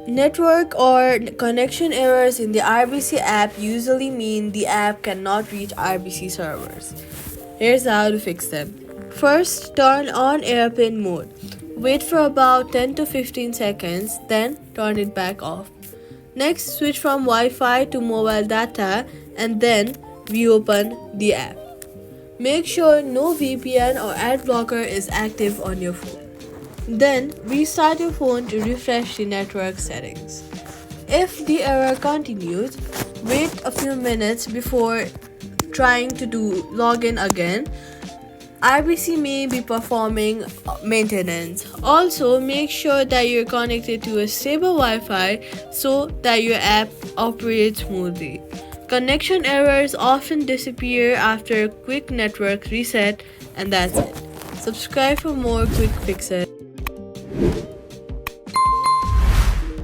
Network or connection errors in the RBC app usually mean the app cannot reach RBC servers. Here's how to fix them. First, turn on airplane mode. Wait for about 10 to 15 seconds, then turn it back off. Next, switch from Wi-Fi to mobile data and then reopen the app. Make sure no VPN or ad blocker is active on your phone. Then restart your phone to refresh the network settings. If the error continues, wait a few minutes before trying to log in again. RBC may be performing maintenance. Also, make sure that you're connected to a stable Wi-Fi so that your app operates smoothly. Connection errors often disappear after a quick network reset, and that's it. Subscribe for more quick fixes.